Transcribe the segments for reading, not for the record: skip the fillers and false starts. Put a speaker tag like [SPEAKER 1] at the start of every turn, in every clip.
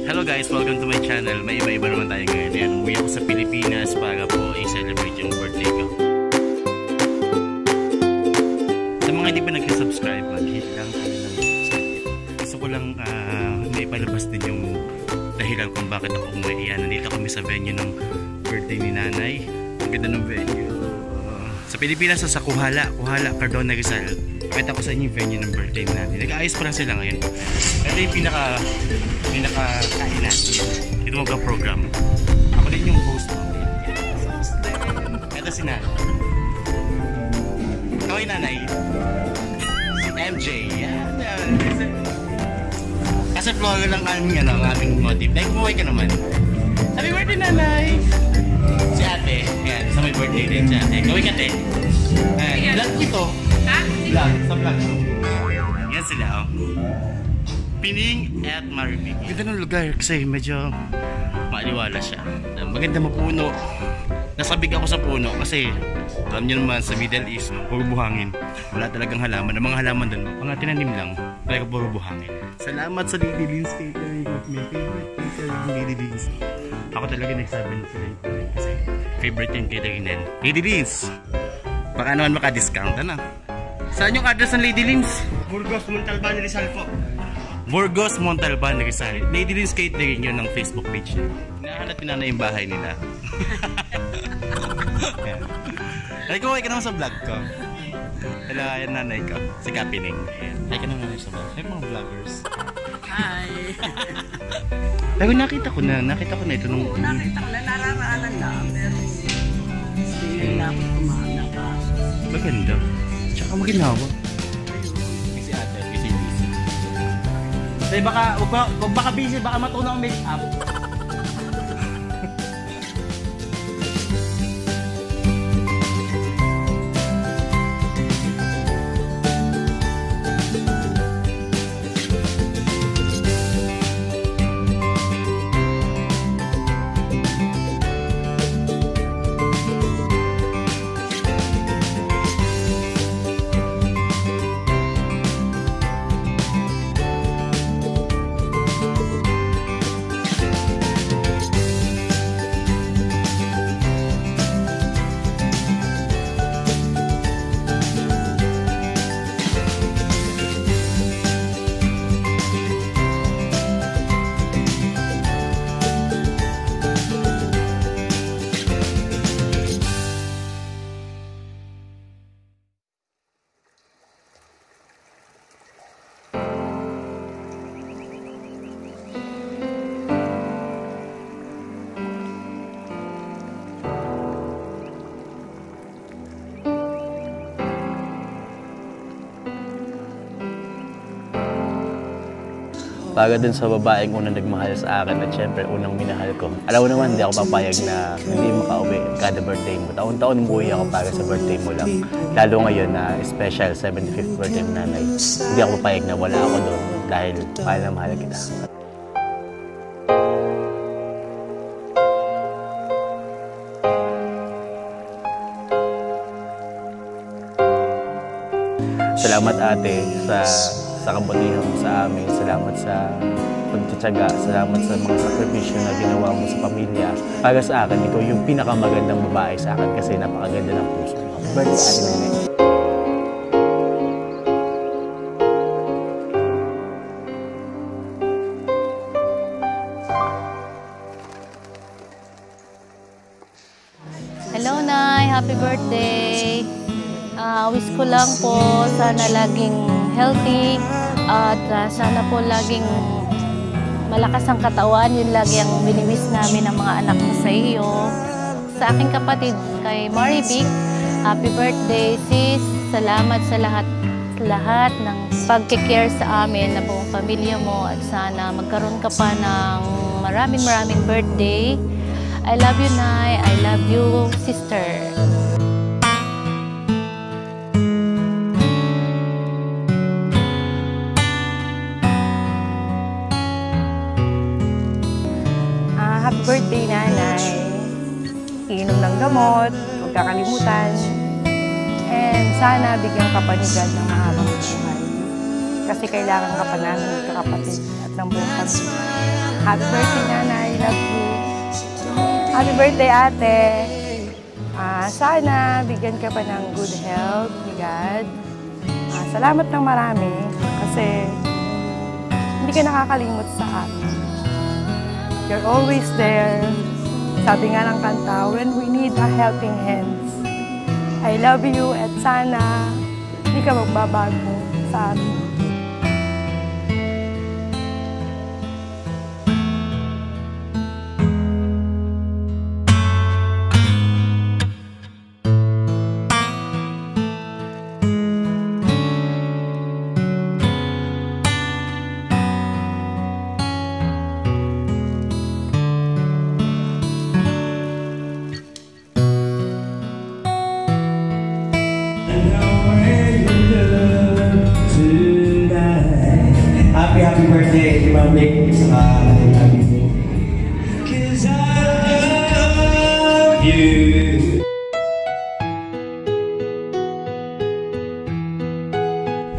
[SPEAKER 1] Hello guys, welcome to my channel. May iba-iba naman tayo ngayon. Ayan, umuwi ako sa Pilipinas para po i-celebrate yung birthday ko. Sa mga hindi pa nag-subscribe, mag-hit lang kayo ng subscribe. Gusto ko lang may palabas din yung dahilan kung bakit ako umuwi. Ayan, nandito kami sa venue ng birthday ni nanay. Ang ganda ng venue. Sa Pilipinas, sa Kuhala, Cardona, Rizal. Pakita ko sa inyo yung venue ng birthday natin. Nag-aayos pa lang sila ngayon. Ito yung pinaka-kain natin. Ito magka-program. Ako din yung host mo. Ito si nanay. Ikaw yung nanay. Si MJ. Yan. Kasi vlogger lang ang aming motive. Like, buhay ka naman. Happy birthday, nanay! Si ate. Yan. Sa may birthday din si ate. Gawin ka, ate. Vlog ito. Vlog. Sa vlog. Yan sila, oh. Pining at Maribig. Ganda ng lugar kasi medyo maaliwala siya. Maganda mapuno. Nasabig ako sa puno kasi alam niyo naman sa Middle East, puro buhangin. Wala talagang halaman. Ang mga halaman doon, mga tinanim lang. Talaga puro buhangin. Salamat sa Lady Beans Catering of my favorite catering, Lady Beans. Ako talaga nagsabi na sila yung kasi favorite yung catering din. Lady Beans! Baka naman maka-discount, ano? Saan yung address ng Lady Beans?
[SPEAKER 2] Burgos, Montalban, Rizal po.
[SPEAKER 1] Burgos, Montalban, Rizal. Lady Beans Catering yun ng Facebook page niya. Hinahanap nila na yung bahay nila. Ay, kumain ka naman sa vlog ko. Hello, ayan nanay ko. Si Kapining. Ay, ka naman sa vlog. Ay, mga vloggers.
[SPEAKER 3] Hi!
[SPEAKER 1] Ay, nakita ko na ito nung...
[SPEAKER 3] Nakita ko na, nararaanan lang. Pero, hindi na ako kumana pa.
[SPEAKER 1] Maganda. Tsaka maginawa. Si ate, busy.
[SPEAKER 2] Kasi wag baka busy, baka matunaw ang make-up.
[SPEAKER 4] Para dun sa babaeng unang nagmahal sa akin at syempre unang minahal ko. Alam mo naman, hindi ako papayag na hindi makauwi kada birthday mo. Taon-taon umuwi ako para sa birthday mo lang. Lalo ngayon na special 75th birthday mo nanay. Hindi ako papayag na wala ako doon dahil mahal na mahal kita. Salamat ate sa kabutihan mo sa amin. Salamat sa pagtsatsaga. Salamat sa mga sakripisyo na ginawa mo sa pamilya. Para sa akin, ikaw yung pinakamagandang babae sa akin kasi napakaganda ng puso. Birthday, ate nanay.
[SPEAKER 5] Hello, Nay. Happy birthday. Wish ko lang po sana laging healthy at sana po laging malakas ang katawan. Yun lagi ang biniwish namin ng mga anak mo sa iyo. Sa aking kapatid, kay Maribig, happy birthday, sis. Salamat sa lahat ng pagkikare sa amin na buong pamilya mo at sana magkaroon ka pa ng maraming birthday. I love you, Nay. I love you, sister.
[SPEAKER 6] Happy birthday, nanay. Iinom ng gamot, huwag kakalimutan. And sana bigyan ka pa ni God ng mahabang buhay. Kasi kailangan ka pa namin kakapatid at ng buong pamilya. Happy birthday, Nanay. Love you. Happy birthday, ate. Sana bigyan ka pa ng good health ni God. Salamat ng marami kasi hindi ka nakakalimot sa amin. You're always there. Sabi nga ng kanta, when we need a helping hands. I love you at sana hindi ka magbabago sa amin.
[SPEAKER 2] Happy birthday, Di Ma'am Vic, sa happy birthday.
[SPEAKER 7] Cause I love you.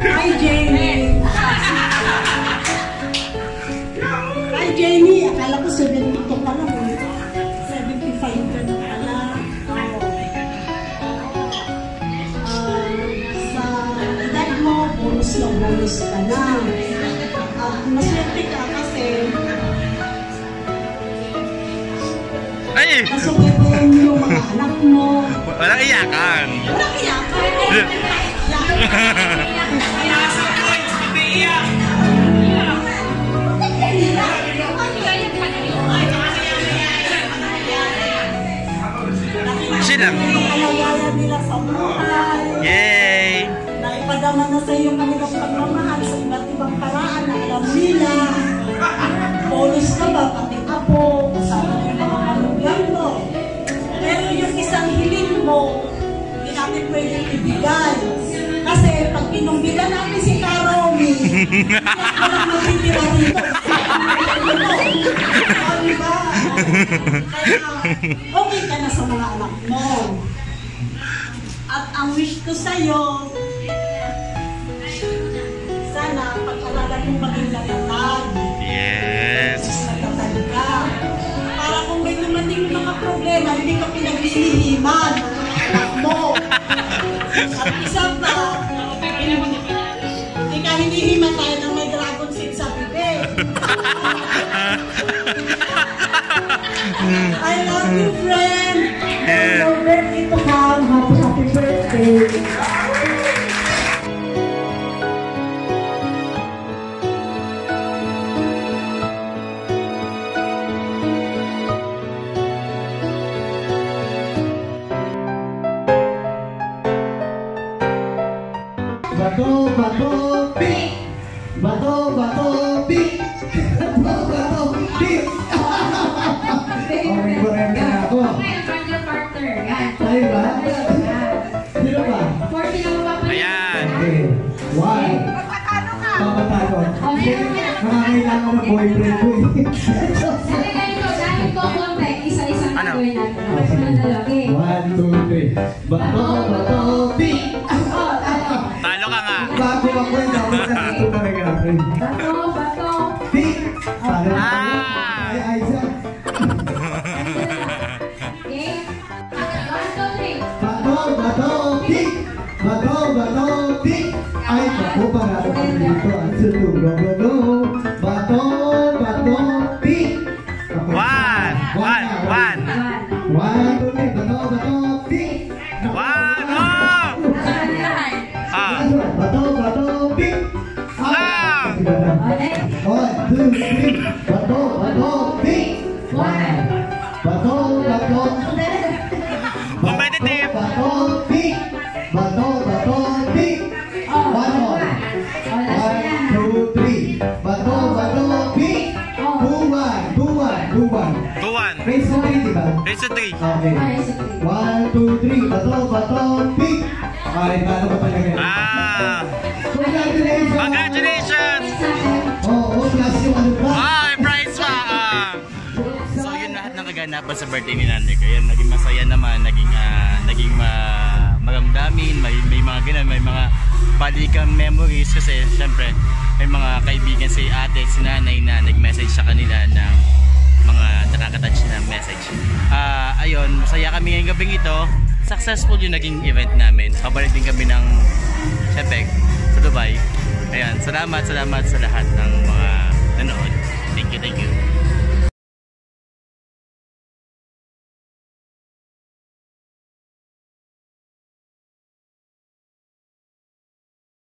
[SPEAKER 3] Hi, Jamie! Hi, Jamie! Akala ko 72 ka lang. 75 ka na pala. Sa edad mo, bonus lang bonus ka na. Maswerte ka kasi kasubukan mo yung mga anak mo.
[SPEAKER 1] Walang iyakan.
[SPEAKER 3] Walang iyakan.
[SPEAKER 1] Sila.
[SPEAKER 3] Nakalagaya nila sa buhay.
[SPEAKER 1] Yay!
[SPEAKER 3] Naipadama na sa iyo kanilang pagmamahal sa iba't ibang paraan na alam nila. Bonus ka ba, pati apo, kasama ng mga kalugan mo. Pero yung isang hiling mo, hindi natin pwedeng ibigay. Kasi pag pinunggilan natin si Karomi, walang matitira dito. Diba? Kaya okay ka na sa mga anak mo. At ang wish ko sa'yo, sana pag-aralan mo maging latatag.
[SPEAKER 1] Yes!
[SPEAKER 3] Latatag ka. Para kung may dumating mga problema, hindi ka pinaglilihiman ng mga anak mo. At isa pa, hindi ka hinihiman tayo ng may dragon seed sa bibig. I love you, friend.
[SPEAKER 1] Yeah.
[SPEAKER 3] Your birthday to come. Happy birthday.
[SPEAKER 2] Bato, bato, pik! Bato, bato, pik! Bato, bato, pik! Okay, correct na ako. Tayo ba? Sino ba?
[SPEAKER 1] Ayan!
[SPEAKER 2] Okay. Why? Papatalo. Nakakailangan ng boyfriend ko eh.
[SPEAKER 1] Ano?
[SPEAKER 2] 1, 2, 3. Bato, bato, pik!
[SPEAKER 1] Talo ka nga!
[SPEAKER 2] Bago ako yun, ako nandito talaga ako. Pik! Para na tayo. Ay, Aiza. Bato, bato, pik! Bato, bato, pik! Ay, bago pa nga ako dito. Ang sutugang bato. Bato, bato, pik!
[SPEAKER 1] 1! 1!
[SPEAKER 2] 1, 2, 3. Bato, bato, pik!
[SPEAKER 1] 1! Oh! Ah!
[SPEAKER 2] Bato, bato, pik!
[SPEAKER 1] Ah!
[SPEAKER 2] 1, 2, 3. Bato, bato, pik! 1. Bato, bato,
[SPEAKER 1] Competitive!
[SPEAKER 2] bato, pik! Bato, bato, pik! 1 more. 1, 2, 3. Bato, bato, pik! 2, 1. 2, 1. 2, 1.
[SPEAKER 1] 2-1!
[SPEAKER 2] Race to 3, diba?
[SPEAKER 1] Race to 3!
[SPEAKER 2] Okay. 1, 2, 3. Bato, bato, pik! Ay, paano ka talaga yan?
[SPEAKER 1] Ah!
[SPEAKER 2] Congratulations!
[SPEAKER 1] Congratulations!
[SPEAKER 2] Oo, plus yung ano pa.
[SPEAKER 1] Ay, prize pa! So yun lahat ng kaganapan sa birthday ni Nanay ko. Yan, naging masaya naman, naging maramdamin, may mga ganun, may mga balikan memories kasi syempre may mga kaibigan si ate, si nanay na nag-message sa kanila ng mga nakaka-touch na message. Ayun, masaya kami ngayong gabing ito. Successful yung naging event namin. Pabalik din kami ng syempre sa Dubai. Ayan, salamat sa lahat ng mga nanood.